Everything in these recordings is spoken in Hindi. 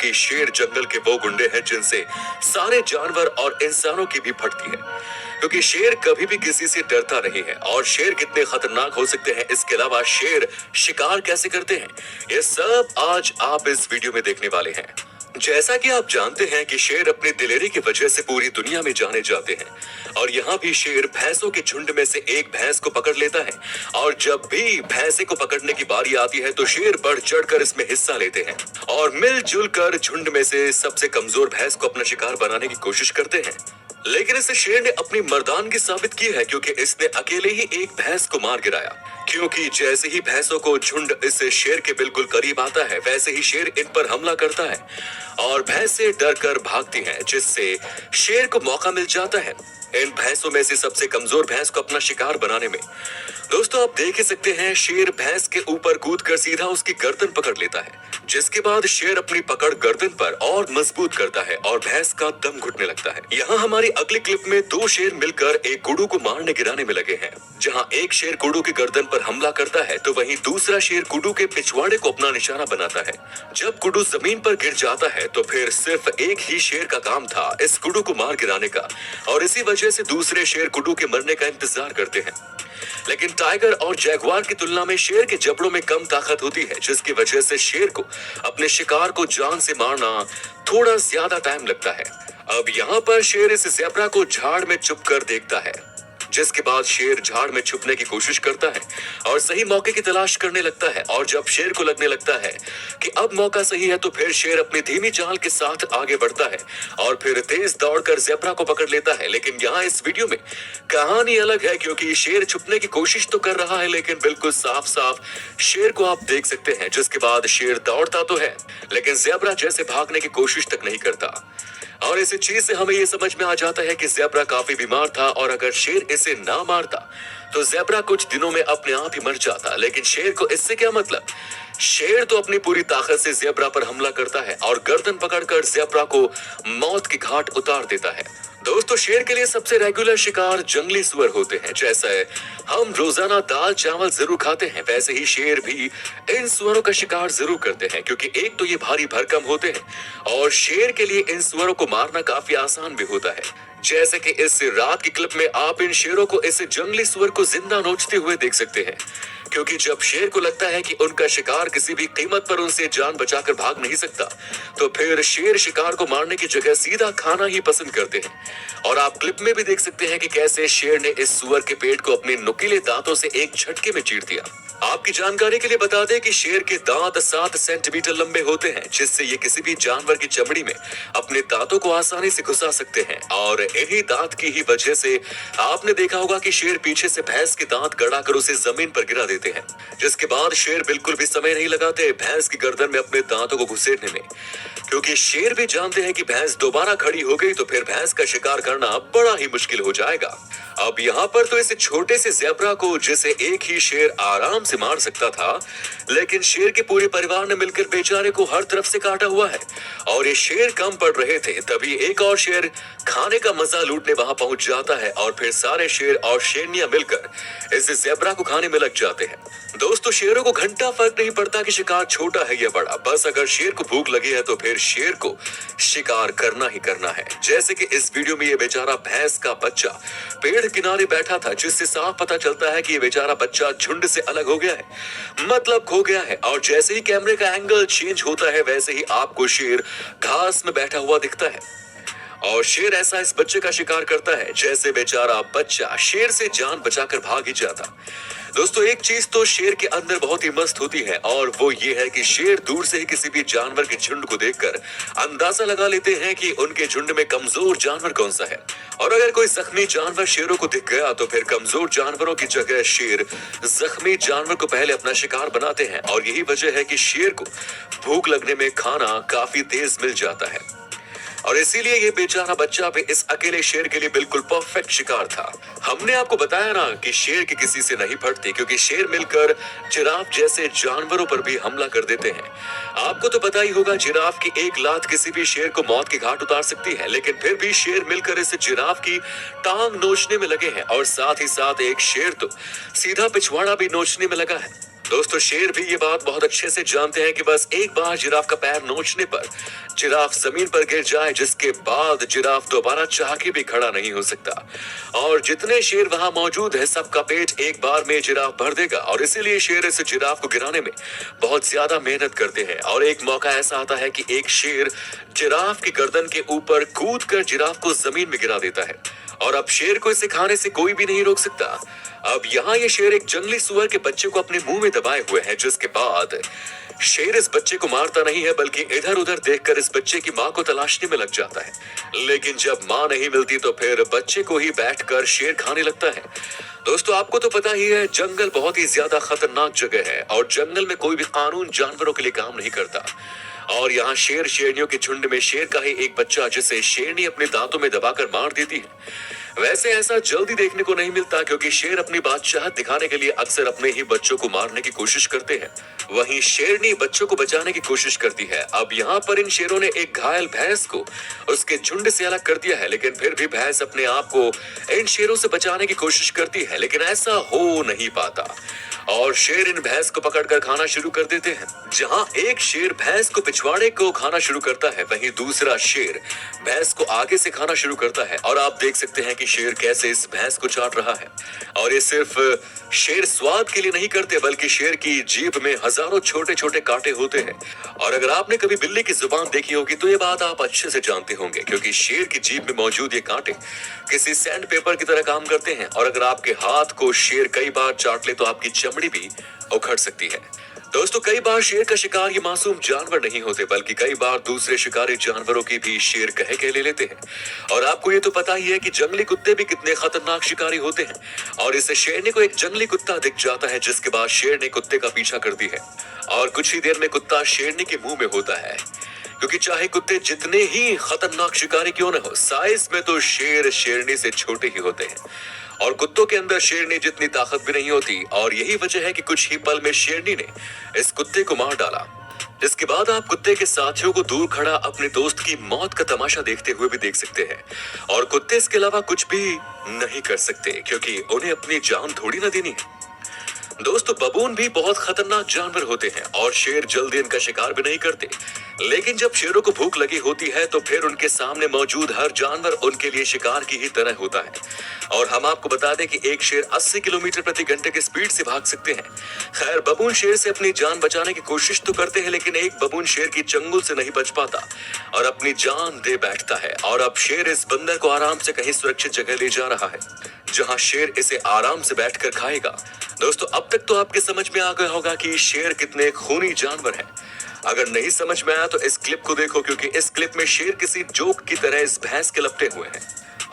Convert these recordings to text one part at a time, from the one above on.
क्योंकि शेर जंगल के वो गुंडे हैं जिनसे सारे जानवर और इंसानों की भी फटती है, क्योंकि शेर कभी भी किसी से डरता नहीं है। और शेर कितने खतरनाक हो सकते हैं, इसके अलावा शेर शिकार कैसे करते हैं, ये सब आज आप इस वीडियो में देखने वाले हैं। जैसा कि आप जानते हैं कि शेर अपनी दिलेरी की वजह से पूरी दुनिया में जाने जाते हैं, और यहाँ भी शेर भैंसों के झुंड में से एक भैंस को पकड़ लेता है, और जब भी भैंसे को पकड़ने की बारी आती है तो शेर बढ़ चढ़कर इसमें हिस्सा लेते हैं और मिलजुल कर झुंड में से सबसे कमजोर भैंस को अपना शिकार बनाने की कोशिश करते हैं। लेकिन इस शेर ने अपनी मर्दानगी साबित की है, क्योंकि इसने अकेले ही एक भैंस को मार गिराया। क्योंकि जैसे ही भैंसों को झुंड इस शेर के बिल्कुल करीब आता है, वैसे ही शेर इन पर हमला करता है और भैंसें डर कर भागती हैं, जिससे शेर को मौका मिल जाता है इन भैंसों में से सबसे कमजोर भैंस को अपना शिकार बनाने में। दोस्तों, आप देख ही सकते हैं, शेर भैंस के ऊपर कूदकर सीधा उसकी गर्दन पकड़ लेता है, जिसके बाद शेर अपनी पकड़ गर्दन पर और मजबूत करता है और भैंस का दम घुटने लगता है। यहाँ हमारी अगली क्लिप में दो शेर मिलकर एक कुडू को मारने गिराने में लगे हैं। जहाँ एक शेर कुडू की गर्दन पर हमला करता है तो वहीं दूसरा शेर कुडू के पिछवाड़े को अपना निशाना बनाता है। जब कुडू जमीन पर गिर जाता है तो फिर सिर्फ एक ही शेर का काम था इस कुडू को मार गिराने का, और इसी वजह से दूसरे शेर कुडू के मरने का इंतजार करते हैं। लेकिन टाइगर और जैगुआर की तुलना में शेर के जबड़ों में कम ताकत होती है, जिसकी वजह से शेर को अपने शिकार को जान से मारना थोड़ा ज्यादा टाइम लगता है। अब यहाँ पर शेर इस ज़ेब्रा को झाड़ में छुपकर देखता है, जिसके बाद शेर झाड़ में छुपने की कोशिश करता है और सही मौके की तलाश करने लगता है। और जब शेर को लगने लगता है कि अब मौका सही है तो फिर शेर अपनी धीमी चाल के साथ आगे बढ़ता है और फिर तेज दौड़कर ज़ेब्रा को पकड़ लेता है। लेकिन यहाँ इस वीडियो में कहानी अलग है, क्योंकि शेर छुपने की कोशिश तो कर रहा है, लेकिन बिल्कुल साफ साफ शेर को आप देख सकते हैं, जिसके बाद शेर दौड़ता तो है लेकिन ज़ेब्रा जैसे भागने की कोशिश तक नहीं करता। और इस चीज से हमें ये समझ में आ जाता है कि ज़ेब्रा काफी बीमार था, और अगर शेर इसे ना मारता तो ज़ेब्रा कुछ दिनों में अपने आप ही मर जाता। लेकिन शेर को इससे क्या मतलब? शेर तो अपनी पूरी ताकत से ज़ेब्रा पर हमला करता है और गर्दन पकड़कर ज़ेब्रा को मौत की घाट उतार देता है। दोस्तों, शेर के लिए सबसे रेगुलर शिकार जंगली सुअर होते हैं। जैसे हम रोजाना दाल चावल जरूर खाते हैं, वैसे ही शेर भी इन सुअरों का शिकार जरूर करते हैं, क्योंकि एक तो ये भारी भरकम होते हैं और शेर के लिए इन सुअरों को मारना काफी आसान भी होता है। जैसे कि इस रात की क्लिप में आप इन शेरों को इस जंगली सुअर को जिंदा नोचते हुए देख सकते हैं, क्योंकि जब शेर को लगता है कि उनका शिकार किसी भी कीमत पर उनसे जान बचाकर भाग नहीं सकता, तो फिर शेर शिकार को मारने की जगह सीधा खाना ही पसंद करते हैं। और आप क्लिप में भी देख सकते हैं कि कैसे शेर ने इस सुअर के पेट को अपने नुकीले दांतों से एक झटके में चीर दिया। आपकी जानकारी के लिए बता दें कि शेर के दांत 7 सेंटीमीटर लंबे होते हैं, जिससे ये किसी भी जानवर की चमड़ी में अपने दांतों को आसानी से घुसा सकते हैं। और इन्हीं दांत की ही वजह से आपने देखा होगा कि शेर पीछे से भैंस के दांत गड़ाकर उसे जमीन पर गिरा देते हैं, जिसके बाद शेर बिल्कुल भी समय नहीं लगाते भैंस की गर्दन में अपने दांतों को घुसेड़ने में, क्योंकि शेर भी जानते हैं कि भैंस दोबारा खड़ी हो गई तो फिर भैंस का शिकार करना बड़ा ही मुश्किल हो जाएगा। अब यहाँ पर तो इस छोटे से ज़ेब्रा को, जिसे एक ही शेर आराम से मार सकता था, लेकिन शेर के पूरे परिवार ने मिलकर बेचारे को हर तरफ से काटा हुआ है। और ये शेर कम पड़ रहे थे, तभी एक और शेर खाने का मजा लूटने वहां पहुंच जाता है और फिर सारे शेर और शेरनियां मिलकर इस ज़ेब्रा को खाने में लग जाते हैं। दोस्तों, शेरों को घंटा फर्क नहीं पड़ता कि शिकार छोटा है या बड़ा, बस अगर शेर को भूख लगी है तो फिर शेर को शिकार करना ही करना है। जैसे कि इस वीडियो में ये बेचारा भैंस का बच्चा पेड़ किनारे बैठा था, जिससे साफ पता चलता है कि ये बेचारा बच्चा झुंड से अलग हो गया है, मतलब खो गया है। और जैसे ही कैमरे का एंगल चेंज होता है, वैसे ही आपको शेर घास में बैठा हुआ दिखता है, और शेर ऐसा इस बच्चे का शिकार करता है जैसे बेचारा बच्चा शेर से जान बचाकर भाग ही जाता। दोस्तों, एक चीज तो शेर के अंदर बहुत ही मस्त होती है, और वो ये है कि शेर दूर से ही किसी भी जानवर के झुंड को देखकर अंदाजा लगा लेते हैं कि उनके झुंड में कमजोर जानवर कौन सा है। और अगर कोई जख्मी जानवर शेरों को दिख गया तो फिर कमजोर जानवरों की जगह शेर जख्मी जानवर को पहले अपना शिकार बनाते हैं। और यही वजह है कि शेर को भूख लगने में खाना काफी तेज मिल जाता है, और इसीलिए ये बेचारा बच्चा भी इस अकेले शेर के लिए बिल्कुल परफेक्ट शिकार था। हमने आपको बताया ना कि शेर की किसी से नहीं फटती, क्योंकि शेर मिलकर जिराफ जैसे जानवरों पर भी हमला कर देते हैं। आपको तो पता ही होगा, जिराफ की एक लात किसी भी शेर को मौत की घाट उतार सकती है, लेकिन फिर भी शेर मिलकर इस जिराफ की टांग नोचने में लगे हैं, और साथ ही साथ एक शेर तो सीधा पिछवाड़ा भी नोचने में लगा है। दोस्तों शेर भी ये बात बहुत अच्छे से जानते हैं कि बस एक बार जिराफ का पैर नोचने पर जिराफ जमीन पर गिर जाए, जिसके बाद जिराफ दोबारा चाह के भी खड़ा नहीं हो सकता। और जितने शेर वहां मौजूद है सबका पेट एक बार में जिराफ भर देगा, और इसीलिए शेर इस जिराफ को गिराने में बहुत ज्यादा मेहनत करते हैं। और एक मौका ऐसा आता है कि एक शेर जिराफ की गर्दन के ऊपर कूद कर जिराफ को जमीन में गिरा देता है, और अब शेर को इसे खाने से कोई भी नहीं रोक सकता। अब यहाँ ये शेर एक जंगली सुअर के बच्चे को अपने मुंह में दबाए हुए है, जिसके बाद शेर इस बच्चे को मारता नहीं है बल्कि इधर उधर देखकर इस बच्चे की मां को तलाशने में लग जाता है। लेकिन जब मां नहीं मिलती तो फिर बच्चे को ही बैठकर शेर खाने लगता है। दोस्तों आपको तो पता ही है, जंगल बहुत ही ज्यादा खतरनाक जगह है और जंगल में कोई भी कानून जानवरों के लिए काम नहीं करता। और यहाँ शेर शेरनियों के झुंड में शेर का ही एक बच्चा, जिसे शेरनी अपने दांतों में दबाकर मार देती है। वैसे ऐसा जल्दी देखने को नहीं मिलता, क्योंकि शेर अपनी बादशाहत दिखाने के लिए अक्सर अपने ही बच्चों को मारने की कोशिश करते हैं। वहीं शेरनी बच्चों को बचाने की कोशिश करती है। अब यहाँ पर इन शेरों ने एक घायल भैंस को उसके झुंड से अलग कर दिया है, लेकिन फिर भी भैंस अपने आप को इन शेरों से बचाने की कोशिश करती है, लेकिन ऐसा हो नहीं पाता और शेर इन भैंस को पकड़कर खाना शुरू कर देते हैं। जहां एक शेर भैंस को पिछवाड़े को खाना शुरू करता है, वहीं दूसरा शेर भैंस को आगे से खाना शुरू करता है। और आप देख सकते हैं कि शेर कैसे इस भैंस को चाट रहा है। और ये सिर्फ शेर स्वाद के लिए नहीं करते, बल्कि शेर की जीभ में हजारों छोटे छोटे कांटे होते हैं। और अगर आपने कभी बिल्ली की जुबान देखी होगी तो ये बात आप अच्छे से जानते होंगे, क्योंकि शेर की जीभ में मौजूद ये कांटे किसी सैंड पेपर की तरह काम करते हैं। और अगर आपके हाथ को शेर कई बार चाट ले तो आपकी चमड़ी भी उखड़ सकती है। दोस्तों कई बार शेर का शिकार ये मासूम जानवर नहीं होते, बल्कि कई बार दूसरे शिकारी जानवरों की भी शेर कह ले लेते हैं। और आपको ये तो पता ही है कि जंगली कुत्ते भी कितने खतरनाक शिकारी होते हैं। और इस शेरनी को एक जंगली कुत्ता दिख जाता है, जिसके बाद शेरनी कुत्ते का पीछा करती है और कुछ ही देर में कुत्ता शेरनी के मुंह में होता है। क्योंकि चाहे कुत्ते जितने ही खतरनाक शिकारी क्यों न हो, साइज में तो शेर शेरनी से छोटे ही होते हैं। और कुत्तों के अंदर शेरनी जितनी ताकत भी नहीं होती। और यही वजह है कि कुछ ही पल में शेरनी ने इस कुत्ते को मार डाला। इसके बाद आप कुत्ते के साथियों को दूर खड़ा अपने दोस्त की मौत का तमाशा देखते हुए भी देख सकते हैं। और कुत्ते इसके अलावा कुछ भी नहीं कर सकते, क्योंकि उन्हें अपनी जान थोड़ी ना देनी है। दोस्तों बबून भी बहुत खतरनाक जानवर होते हैं और शेर जल्दी इनका शिकार भी नहीं करते। लेकिन जब शेरों को भूख लगी होती है तो फिर उनके सामने मौजूद हर जानवर उनके लिए शिकार की ही तरह होता है। और हम आपको बता दें कि एक शेर 80 किलोमीटर प्रति घंटे की स्पीड से भाग सकते हैं। खैर बबून शेर से अपनी जान बचाने की कोशिश तो करते हैं, लेकिन एक बबून शेर की चंगुल से नहीं बच पाता और अपनी जान दे बैठता है। और अब शेर इस बंदर को आराम से कहीं सुरक्षित जगह ले जा रहा है, जहां शेर इसे आराम से बैठकर खाएगा। दोस्तों अब तक तो आपके समझ में आ गया होगा कि शेर कितने खूनी जानवर है। अगर नहीं समझ में आया तो इस क्लिप को देखो, क्योंकि इस क्लिप में शेर किसी जोक की तरह इस भैंस के लपटे हुए हैं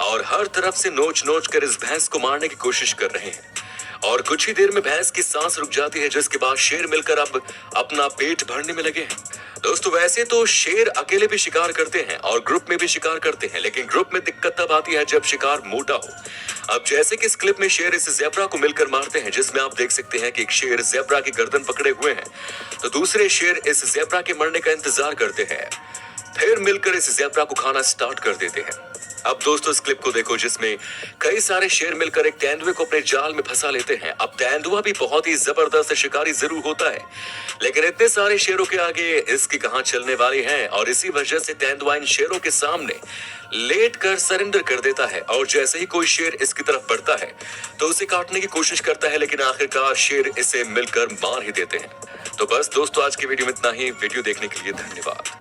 और हर तरफ से नोच नोच कर इस भैंस को मारने की कोशिश कर रहे हैं। और कुछ ही देर में भैंस की सांस रुक जाती है, जिसके बाद शेर मिलकर अब अपना पेट भरने में लगे हैं। दोस्तों वैसे तो शेर अकेले भी शिकार करते हैं और ग्रुप में भी शिकार करते हैं, लेकिन ग्रुप में दिक्कत तब आती है जब शिकार मोटा हो। अब जैसे कि इस क्लिप में शेर इस जेब्रा को मिलकर मारते हैं, जिसमें आप देख सकते हैं कि एक शेर जेब्रा की गर्दन पकड़े हुए हैं, तो दूसरे शेर इस जेब्रा के मरने का इंतजार करते हैं, फिर मिलकर इस जेब्रा को खाना स्टार्ट कर देते हैं। अब दोस्तों इस क्लिप को देखो, जिसमें कई सारे शेर मिलकर एक तेंदुए को अपने जाल में फंसा लेते हैं। अब तेंदुआ भी बहुत ही जबरदस्त शिकारी जरूर होता है, लेकिन इतने सारे शेरों के आगे इसकी कहां चलने वाली है। और इसी वजह से तेंदुआ इन शेरों के सामने लेट कर सरेंडर कर देता है। और जैसे ही कोई शेर इसकी तरफ बढ़ता है तो उसे काटने की कोशिश करता है, लेकिन आखिरकार शेर इसे मिलकर मार ही देते हैं। तो बस दोस्तों आज की वीडियो में इतना ही। वीडियो देखने के लिए धन्यवाद।